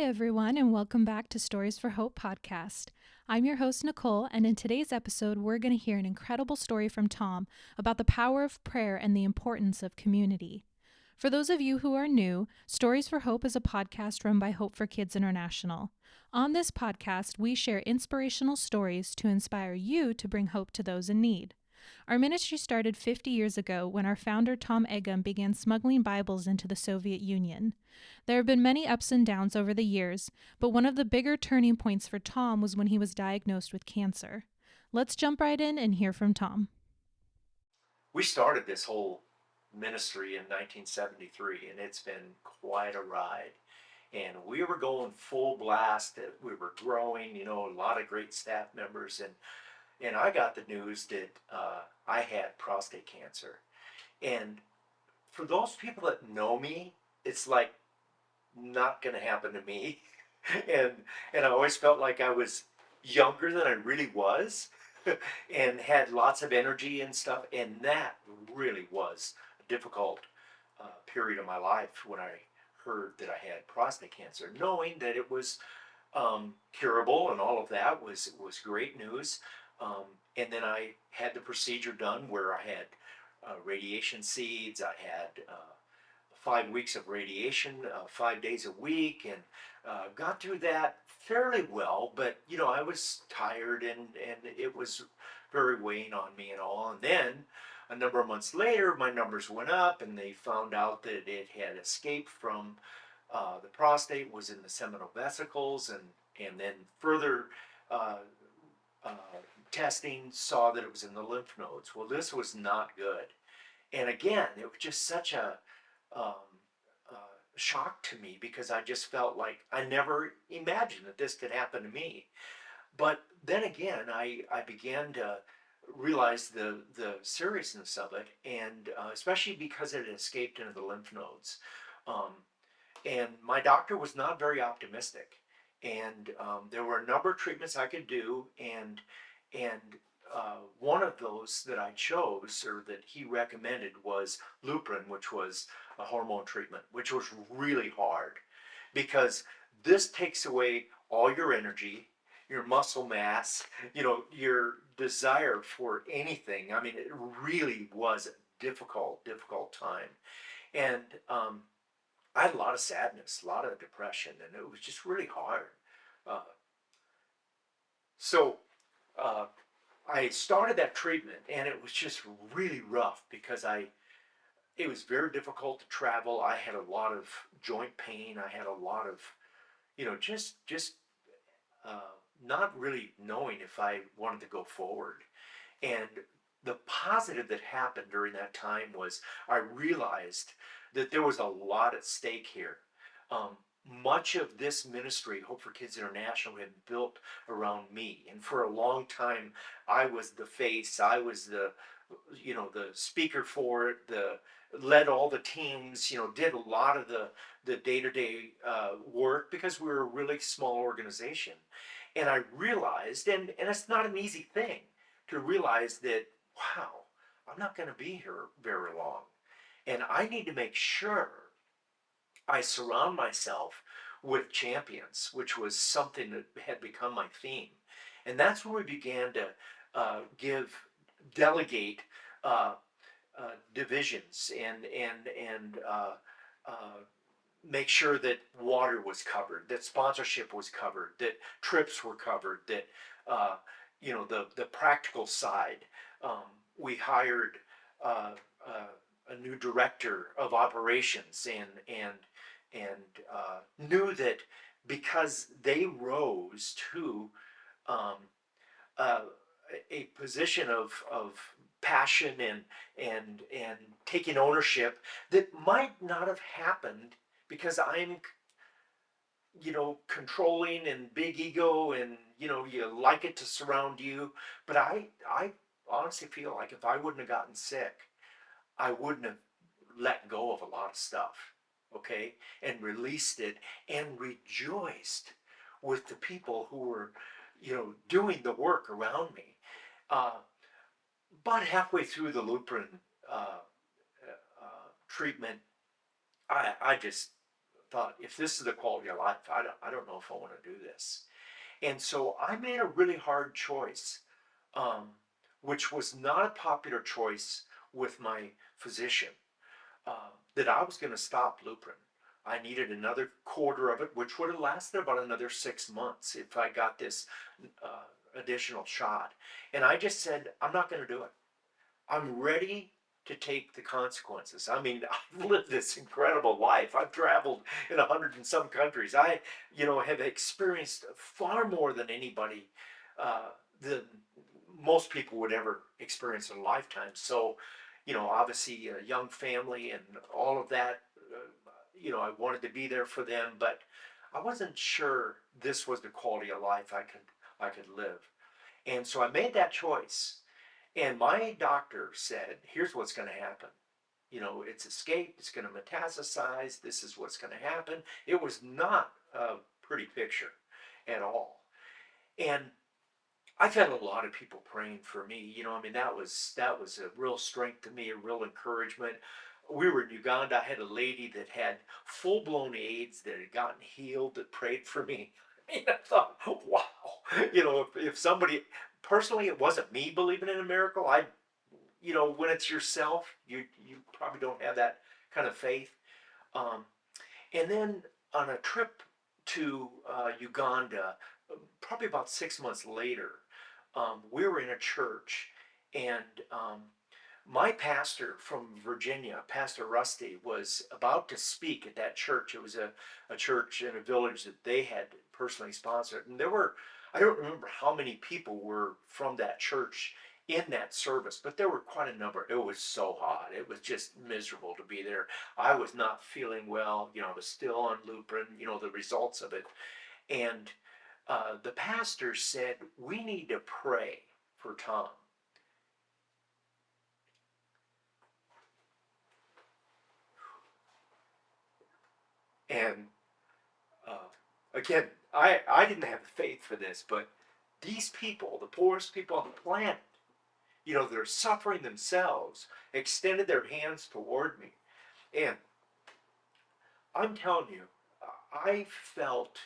Hi, everyone, and welcome back to Stories for Hope podcast. I'm your host, Nicole, and in today's episode, we're going to hear an incredible story from Tom about the power of prayer and the importance of community. For those of you who are new, Stories for Hope is a podcast run by Hope for Kids International. On this podcast, we share inspirational stories to inspire you to bring hope to those in need. Our ministry started 50 years ago when our founder, Tom Egham, began smuggling Bibles into the Soviet Union. There have been many ups and downs over the years, but one of the bigger turning points for Tom was when he was diagnosed with cancer. Let's jump right in and hear from Tom. We started this whole ministry in 1973, and it's been quite a ride. And we were going full blast. We were growing, a lot of great staff members, and I got the news that I had prostate cancer. And for those people that know me, it's like not going to happen to me. and and I always felt like I was younger than I really was, and had lots of energy and stuff. And that really was a difficult period of my life when I heard that I had prostate cancer. Knowing that it was curable and all of that was great news. And then I had the procedure done where I had radiation seeds. I had 5 weeks of radiation, 5 days a week, and got through that fairly well. But I was tired, and it was very weighing on me and all. And then a number of months later, my numbers went up, and they found out that it had escaped from the prostate, was in the seminal vesicles, and then further uh, uh, testing saw that it was in the lymph nodes. Well, this was not good. And again, it was just such a um, uh, shock to me, because I just felt like I never imagined that this could happen to me. But then again, I began to realize the seriousness of it, and especially because it had escaped into the lymph nodes. Um, and my doctor was not very optimistic. And there were a number of treatments I could do, and one of those that I chose, or that he recommended, was Lupron, which was a hormone treatment, which was really hard, because this takes away all your energy, your muscle mass, your desire for anything. I mean, it really was a difficult time. And I had a lot of sadness, a lot of depression, and it was just really hard. Uh, so uh, I started that treatment, and it was just really rough, because it was very difficult to travel. I had a lot of joint pain. I had a lot of, just uh, not really knowing if I wanted to go forward. And the positive that happened during that time was I realized that there was a lot at stake here. Um, Much of this ministry, Hope for Kids International, had built around me, and for a long time, I was the face. I was the speaker for it. The led all the teams. Did a lot of the day-to-day work, because we were a really small organization. And I realized, and it's not an easy thing to realize that, wow, I'm not going to be here very long. And I need to make sure I surround myself with champions, which was something that had become my theme. And that's where we began to delegate uh, divisions, and uh, make sure that water was covered, that sponsorship was covered, that trips were covered, that uh, the practical side. Um, we hired uh, a new director of operations, and knew that, because they rose to um, uh, a position of passion and taking ownership, that might not have happened because I'm controlling and big ego, and you like it to surround you. But I honestly feel like if I wouldn't have gotten sick, I wouldn't have let go of a lot of stuff, okay, and released it, and rejoiced with the people who were doing the work around me. uh, about halfway through the Lupron treatment, I just thought, if this is the quality of life, I don't know if I want to do this. And so I made a really hard choice, um, which was not a popular choice with my physician, that I was going to stop Lupron. I needed another quarter of it, which would have lasted about another 6 months if I got this additional shot. And I just said, I'm not going to do it. I'm ready to take the consequences. I mean, I've lived this incredible life. I've traveled in 100 and some countries. Have experienced far more than anybody, than most people would ever experience in a lifetime. So, obviously a young family and all of that, I wanted to be there for them, but I wasn't sure this was the quality of life I could live. And so I made that choice. And my doctor said, here's what's going to happen. It's escaped, it's going to metastasize, this is what's going to happen. It was not a pretty picture at all. And I've had a lot of people praying for me. I mean, that was a real strength to me, a real encouragement. We were in Uganda. I had a lady that had full blown AIDS that had gotten healed that prayed for me. And I thought, wow, if somebody, personally, it wasn't me believing in a miracle. When it's yourself, you probably don't have that kind of faith. Um, and then on a trip to Uganda, probably about 6 months later, we were in a church, and my pastor from Virginia, Pastor Rusty, was about to speak at that church. It was a church in a village that they had personally sponsored. And I don't remember how many people were from that church in that service, but there were quite a number. It was so hot. It was just miserable to be there. I was not feeling well. I was still on Lupron, the results of it. And the pastor said, we need to pray for Tom. And uh, again, I didn't have the faith for this, but these people, the poorest people on the planet, they're suffering themselves, extended their hands toward me. And I'm telling you, I felt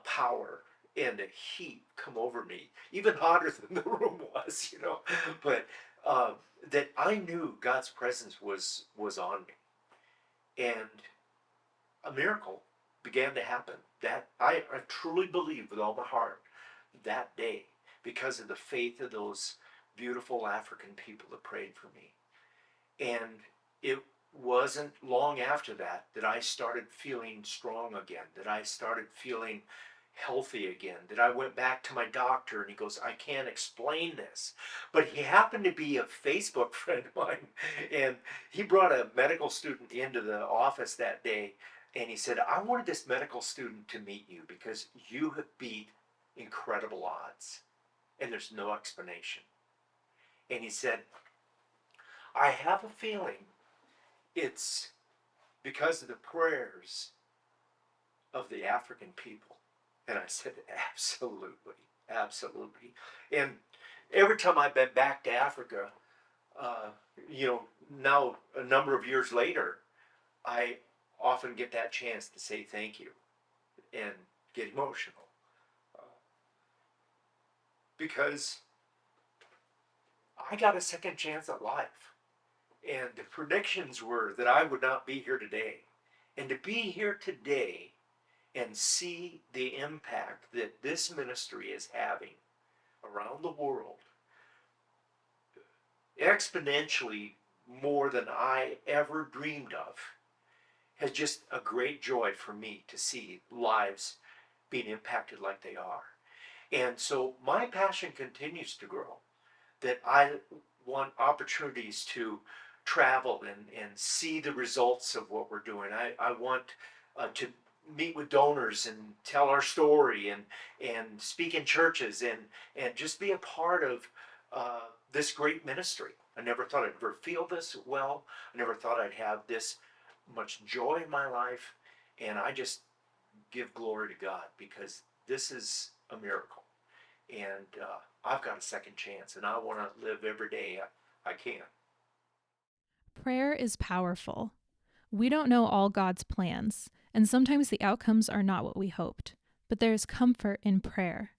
power and a heat come over me, even hotter than the room was, But that I knew God's presence was on me, and a miracle began to happen. That I truly believe with all my heart that day, because of the faith of those beautiful African people that prayed for me. And it wasn't long after that that I started feeling strong again, that I started feeling healthy again, that I went back to my doctor and he goes, I can't explain this. But he happened to be a Facebook friend of mine, and he brought a medical student into the office that day, and he said, I wanted this medical student to meet you because you have beat incredible odds and there's no explanation. And he said, I have a feeling it's because of the prayers of the African people. And I said, absolutely, absolutely. And every time I've been back to Africa, uh, now a number of years later, I often get that chance to say thank you and get emotional, uh, because I got a second chance at life. And the predictions were that I would not be here today. And to be here today and see the impact that this ministry is having around the world, exponentially more than I ever dreamed of, has just a great joy for me to see lives being impacted like they are. And so my passion continues to grow, that I want opportunities to travel and see the results of what we're doing. I want to meet with donors and tell our story and speak in churches and just be a part of this great ministry. I never thought I'd ever feel this well. I never thought I'd have this much joy in my life. And I just give glory to God because this is a miracle. And I've got a second chance, and I want to live every day I can. Prayer is powerful. We don't know all God's plans, And sometimes the outcomes are not what we hoped, but there is comfort in prayer.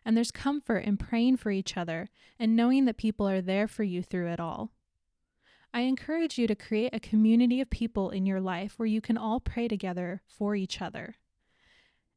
And there's comfort in praying for each other and knowing that people are there for you through it all. I encourage you to create a community of people in your life where you can all pray together for each other.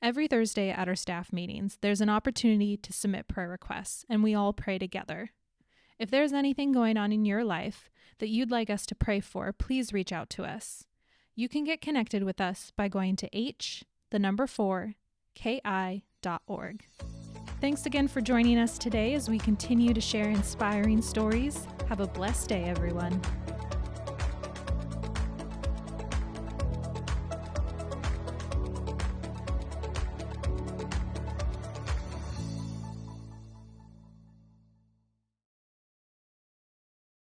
Every Thursday at our staff meetings, there's an opportunity to submit prayer requests, and we all pray together. If there's anything going on in your life that you'd like us to pray for, please reach out to us. You can get connected with us by going to h4ki.org. Thanks again for joining us today as we continue to share inspiring stories. Have a blessed day, everyone.